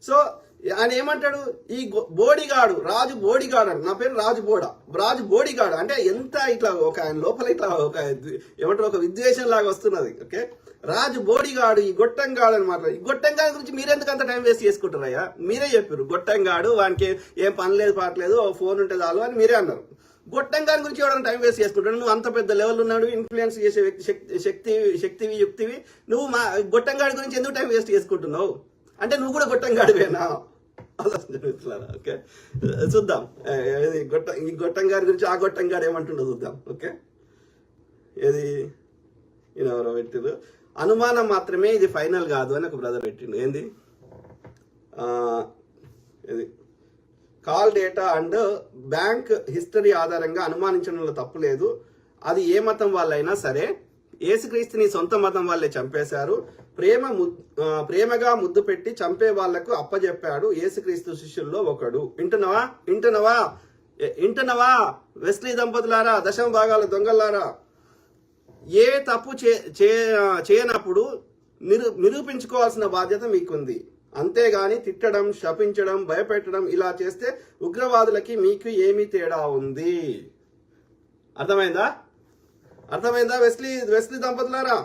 So ఆయన ఏమంటాడు, ఈ బోడిగాడు రాజు బోడిగాడు అని, నా పేరు రాజు బోడిగాడు అంటే ఎంత ఇట్లా ఒక ఆయన లోపల ఇట్లా ఒక ఏమంటారు ఒక విద్వేషం లాగా వస్తున్నది. ఓకే, రాజు బోడిగాడు ఈ గొట్టంగాడు అని మాట్లాడు. ఈ గొట్టంగాడు గురించి మీరెందుకు అంత టైం వేస్ట్ చేసుకుంటారయ్యా? మీరే చెప్పారు గొట్టంగాడు, వానికి ఏం పని లేదు పాటలేదు, ఫోన్ ఉంటే చాలు అని మీరే అన్నారు. గొట్టంగాడి గురించి ఎవరైనా టైం వేస్ట్ చేసుకుంటాడు? నువ్వు అంత పెద్ద లెవెల్ ఉన్నాడు, ఇన్ఫ్లుయెన్స్ చేసే వ్యక్తి, శక్తివి యుక్తివి, నువ్వు మా గొట్టంగాడి గురించి ఎందుకు టైం వేస్ట్ చేసుకుంటున్నావు? అంటే నువ్వు కూడా గొట్టంగాడివేనా? ఓకే, చూద్దాం ఈ గొట్టంగాడి గురించి. ఆ గొట్టంగాడు ఏమంటుండో చూద్దాం. ఓకే, ఏది ఎవరో పెట్టిరు, అనుమానం మాత్రమే ఇది ఫైనల్ కాదు అని ఒక బ్రదర్ పెట్టిండు. ఏంది ఇది call data and bank history ఆధారంగా అనుమానించడంలో తప్పు లేదు. అది ఏ మతం వాళ్ళైనా సరే, యేసుక్రీస్తుని సొంత మతం వాళ్ళే చంపేశారు. ప్రేమగా ముద్దు పెట్టి చంపే వాళ్లకు అప్పచెప్పాడు యేసుక్రీస్తు శిష్యుల్లో ఒకడు. వింటున్నావా వెస్లీ దంపతులారా, దశమ భాగాల దొంగలారా? ఏ తప్పు చేయనప్పుడు నిరూపించుకోవాల్సిన బాధ్యత మీకుంది. అంతేగాని తిట్టడం, శపించడం, భయపెట్టడం ఇలా చేస్తే ఉగ్రవాదులకి మీకు ఏమి తేడా ఉంది? అర్థమైందా వెస్లీ దంపతులారా?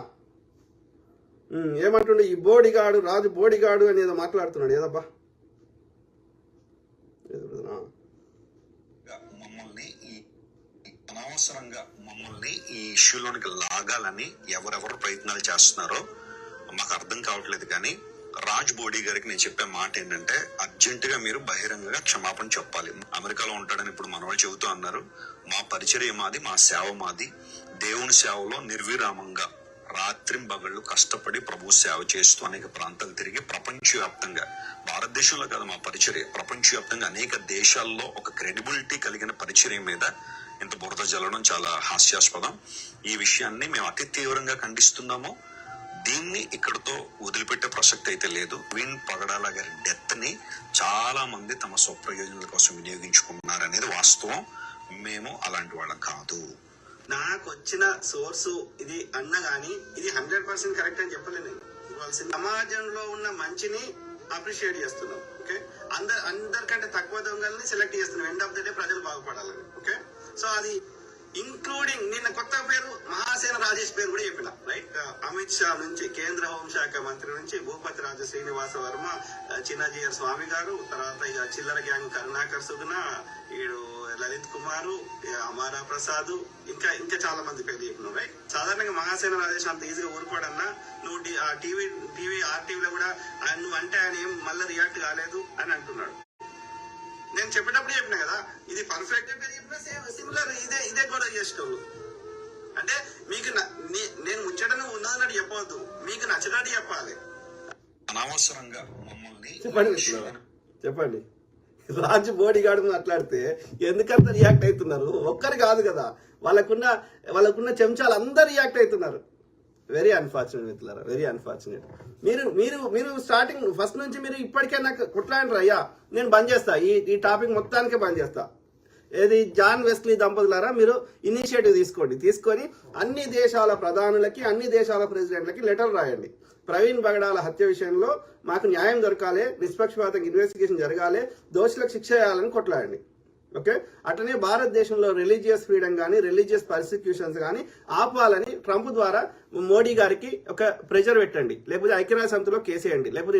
ఏమంటుండే ఈ బోడిగాడు, రాజు బోడిగాడు అని ఏదో మాట్లాడుతున్నాడు. ఏదబ్బా అనవసరంగా మమ్మల్ని ఈ ఇష్యూలోనికి లాగాలని ఎవరెవరు ప్రయత్నాలు చేస్తున్నారో మాకు అర్థం కావట్లేదు. కానీ రాజ్ బోడీ గారికి నేను చెప్పే మాట ఏంటంటే, అర్జెంటుగా మీరు బహిరంగంగా క్షమాపణ చెప్పాలి. అమెరికాలో ఉంటాడని ఇప్పుడు మనవాళ్ళు చెబుతూ అన్నారు. మా పరిచర్య మాది, మా సేవ మాది. దేవుని సేవలో నిర్విరామంగా రాత్రింబగళ్ళు కష్టపడి ప్రభు సేవ చేస్తూ అనేక ప్రాంతాలు తిరిగి ప్రపంచవ్యాప్తంగా, భారతదేశంలో కాదు మా పరిచర్య, ప్రపంచవ్యాప్తంగా అనేక దేశాల్లో ఒక క్రెడిబిలిటీ కలిగిన పరిచర్య మీద ఇంత బురద జల్లడం చాలా హాస్యాస్పదం. ఈ విషయాన్ని మేము అతి తీవ్రంగా ఖండిస్తున్నాము. దీన్ని ఇక్కడతో వదిలిపెట్టే ప్రసక్తి అయితే లేదు. విన్ పగడాల గారి డెత్ ని చాలా మంది తమ స్వప్రయోజనాల కోసం వినియోగించుకున్నారనేది వాస్తవం. మేము అలాంటి వాళ్ళం కాదు. నాకు వచ్చిన సోర్సు ఇది అన్న గానీ ఇది 100% కరెక్ట్ అని చెప్పలేను. ఇవ్వాల్సింది సమాజంలో ఉన్న మంచిని అప్రిషియేట్ చేస్తున్నాం. ఓకే, అందరికంటే తక్కువ దొంగల్ని సెలెక్ట్ చేస్తున్నాం. ఎండ్ ఆఫ్ ద డే ప్రజలు బాగుపడాలని. ఓకే, సో అది ఇంక్లూడింగ్ నిన్న కొత్త పేరు మహాసేన రాజేష్ పేరు కూడా చెప్పిన. రైట్, అమిత్ షా నుంచి, కేంద్ర హోంశాఖ మంత్రి నుంచి, భూపతి రాజు శ్రీనివాస వర్మ, చిన్నజీయర్ స్వామి గారు, తర్వాత ఇక చిల్లర గ్యాంగ్ కరుణాకర్ సుగుణ, ఈడు లలిత్ కుమారు, అమారా ప్రసాద్, ఇంకా చాలా మంది పేరు చెప్పినావు. రైట్, సాధారణంగా మహాసేన రాజేష్ అంత ఈజీగా ఊరుకోడన్నా. నువ్వు టీవీ ఆర్టీవీలో కూడా నువ్వు అంటే ఆయన ఏం మళ్ళీ రియాక్ట్ కాలేదు అని అంటున్నాడు. నేను చెప్పేటప్పుడు చెప్పినా కదా, ఇది పర్ఫెక్ట్ అని చెప్పినా సిమిలర్ ఇదే కూడా చేసేటోళ్ళు. అంటే మీకు నేను ముచ్చటను ఉన్నదన్నట్టు చెప్పవద్దు, మీకు నచ్చినట్టు చెప్పాలి. అనవసరంగా మమ్మల్ని చెప్పండి రాజు బోడిగాడు మాట్లాడితే ఎందుకంత రియాక్ట్ అవుతున్నారు? ఒక్కరు కాదు కదా, వాళ్ళకున్న చెంచాలు అందరు రియాక్ట్ అవుతున్నారు. వెరీ అన్ఫార్చునేట్ మిత్రులారా, వెరీ అన్ఫార్చునేట్. మీరు స్టార్టింగ్ ఫస్ట్ నుంచి మీరు ఇప్పటికే నాకు కుట్లాంటారు అయ్యా, నేను బంద్ చేస్తా, ఈ టాపిక్ మొత్తానికే బంద్ చేస్తా. ఏది జాన్ వెస్లీ దంపతులారా, మీరు ఇనిషియేటివ్ తీసుకొని అన్ని దేశాల ప్రధానులకి, అన్ని దేశాల ప్రెసిడెంట్లకి లెటర్ రాయండి. ప్రవీణ్ బగడాల హత్య విషయంలో మాకు న్యాయం దొరకాలి, నిష్పక్షపాతంగా ఇన్వెస్టిగేషన్ జరగాలి, దోషులకు శిక్ష చేయాలని కొట్లాడండి. ఓకే, అట్లనే భారతదేశంలో రిలీజియస్ ఫ్రీడమ్ కానీ, రిలీజియస్ పర్సిక్యూషన్స్ కానీ ఆపాలని ట్రంప్ ద్వారా మోడీ గారికి ఒక ప్రెషర్ పెట్టండి. లేకపోతే ఐక్యరాజ్య సమితిలో కేసేయండి, లేకపోతే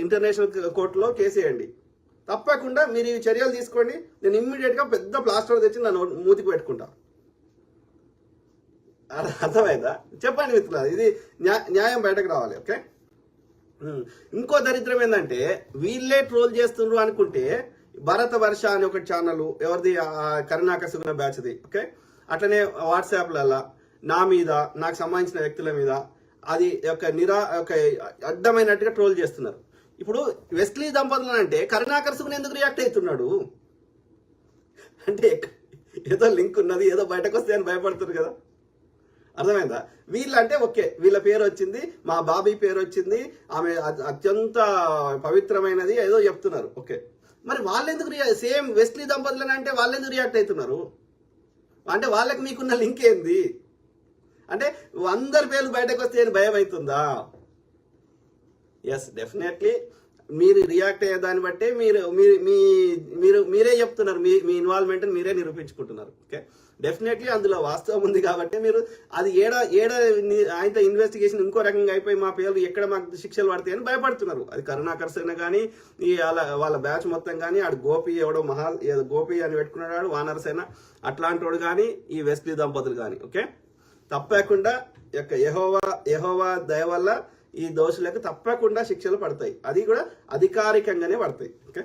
ఇంటర్నేషనల్ కోర్టులో కేసేయండి. తప్పకుండా మీరు ఈ చర్యలు తీసుకోండి. నేను ఇమ్మీడియట్ గా పెద్ద ప్లాస్టర్ తెచ్చి నన్ను మూతికి పెట్టుకుంటా. అర్థమైందా? చెప్పండి మిత్రులు, ఇది న్యాయం బయటకు రావాలి. ఓకే, ఇంకో దరిద్రం ఏంటంటే వీళ్ళే ట్రోల్ చేస్తున్నారు అనుకుంటే భరత వర్ష అని ఒక ఛానల్, ఎవరిది, కరుణాకర్ సుగుణ బ్యాచ్ది. ఓకే, అట్లనే వాట్సాప్లలో నా మీద, నాకు సంబంధించిన వ్యక్తుల మీద అది ఒక అడ్డమైనట్టుగా ట్రోల్ చేస్తున్నారు. ఇప్పుడు వెస్లీ దంపతులు అంటే కరుణాకర్ సుగుణ ఎందుకు రియాక్ట్ అవుతున్నాడు అంటే ఏదో లింక్ ఉన్నది, ఏదో బయటకు వస్తే అని భయపడుతున్నారు కదా. అర్థమైందా? వీళ్ళంటే ఓకే, వీళ్ళ పేరు వచ్చింది, మా బాబీ పేరు వచ్చింది, ఆమె అత్యంత పవిత్రమైనది ఏదో చెప్తున్నారు. ఓకే, మరి వాళ్ళెందుకు సేమ్ వెస్లీ దంపతులని అంటే వాళ్ళెందుకు రియాక్ట్ అవుతున్నారు? అంటే వాళ్ళకి మీకున్న లింక్ ఏంది? అంటే అందరి పేర్లు బయటకు వస్తే భయం అవుతుందా? ఎస్ డెఫినెట్లీ మీరు రియాక్ట్ అయ్యే దాన్ని బట్టే మీరే చెప్తున్నారు, మీ ఇన్వాల్వ్మెంట్ మీరే నిరూపించుకుంటున్నారు. ఓకే, డెఫినెట్లీ అందులో వాస్తవం ఉంది కాబట్టి మీరు అది ఆయనతో ఇన్వెస్టిగేషన్ ఇంకో రకంగా అయిపోయి మా పేర్లు ఎక్కడ మాకు శిక్షలు పడతాయని భయపడుతున్నారు. అది కరుణాకర్ సేన కానీ వాళ్ళ బ్యాచ్ మొత్తం కానీ ఆడు గోపి ఎవడో గోపి అని పెట్టుకున్నాడు వానరసేన అట్లాంటి వాడు కానీ ఈ వెస్లీ దంపతులు కానీ. ఓకే, తప్పకుండా యెహోవా దయ వల్ల ఈ దోషులకు తప్పకుండా శిక్షలు పడతాయి. అది కూడా అధికారికంగానే పడతాయి. ఓకే,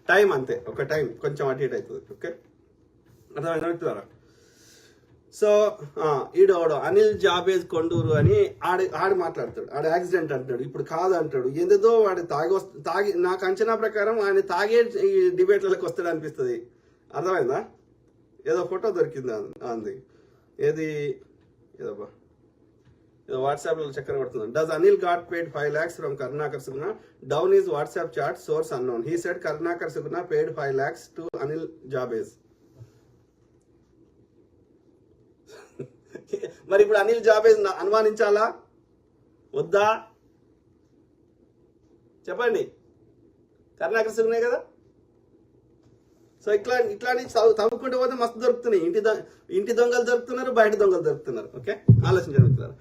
టైం అంతే, ఒక టైం కొంచెం అటు ఇటు అవుతుంది. ఓకే, అర్థమైనా? సో ఈడోడు అనిల్ జాబేజ్ కొండూరు అని ఆడు మాట్లాడతాడు, ఆడు యాక్సిడెంట్ అంటాడు, ఇప్పుడు కాదు అంటాడు. ఎందుదో వాడు తాగి నాకు అంచనా ప్రకారం ఆయన తాగే ఈ డిబేట్లకు వస్తాడు అనిపిస్తుంది. అర్థమైందా? ఏదో ఫోటో దొరికింది అంది, ఏది ఏదో వాట్సాప్ లో చక్కర పడుతుంది. Does Anil got paid 5 lakhs from Karunakar Suguna? Down is WhatsApp chat, source unknown. He said Karunakar Suguna paid 5 lakhs to Anil Jabez. మరి ఇప్పుడు అనిల్ జాబేజ్ అనుమానించాలా వద్దా చెప్పండి? కరుణాకర్ సుగునే కదా. సో ఇట్లాంటి తవ్వుకుంటూ పోతే మస్తు దొరుకుతున్నాయి. ఇంటి దొంగలు దొరుకుతున్నారు, బయట దొంగలు దొరుకుతున్నారు. ఓకే, ఆలోచించండి.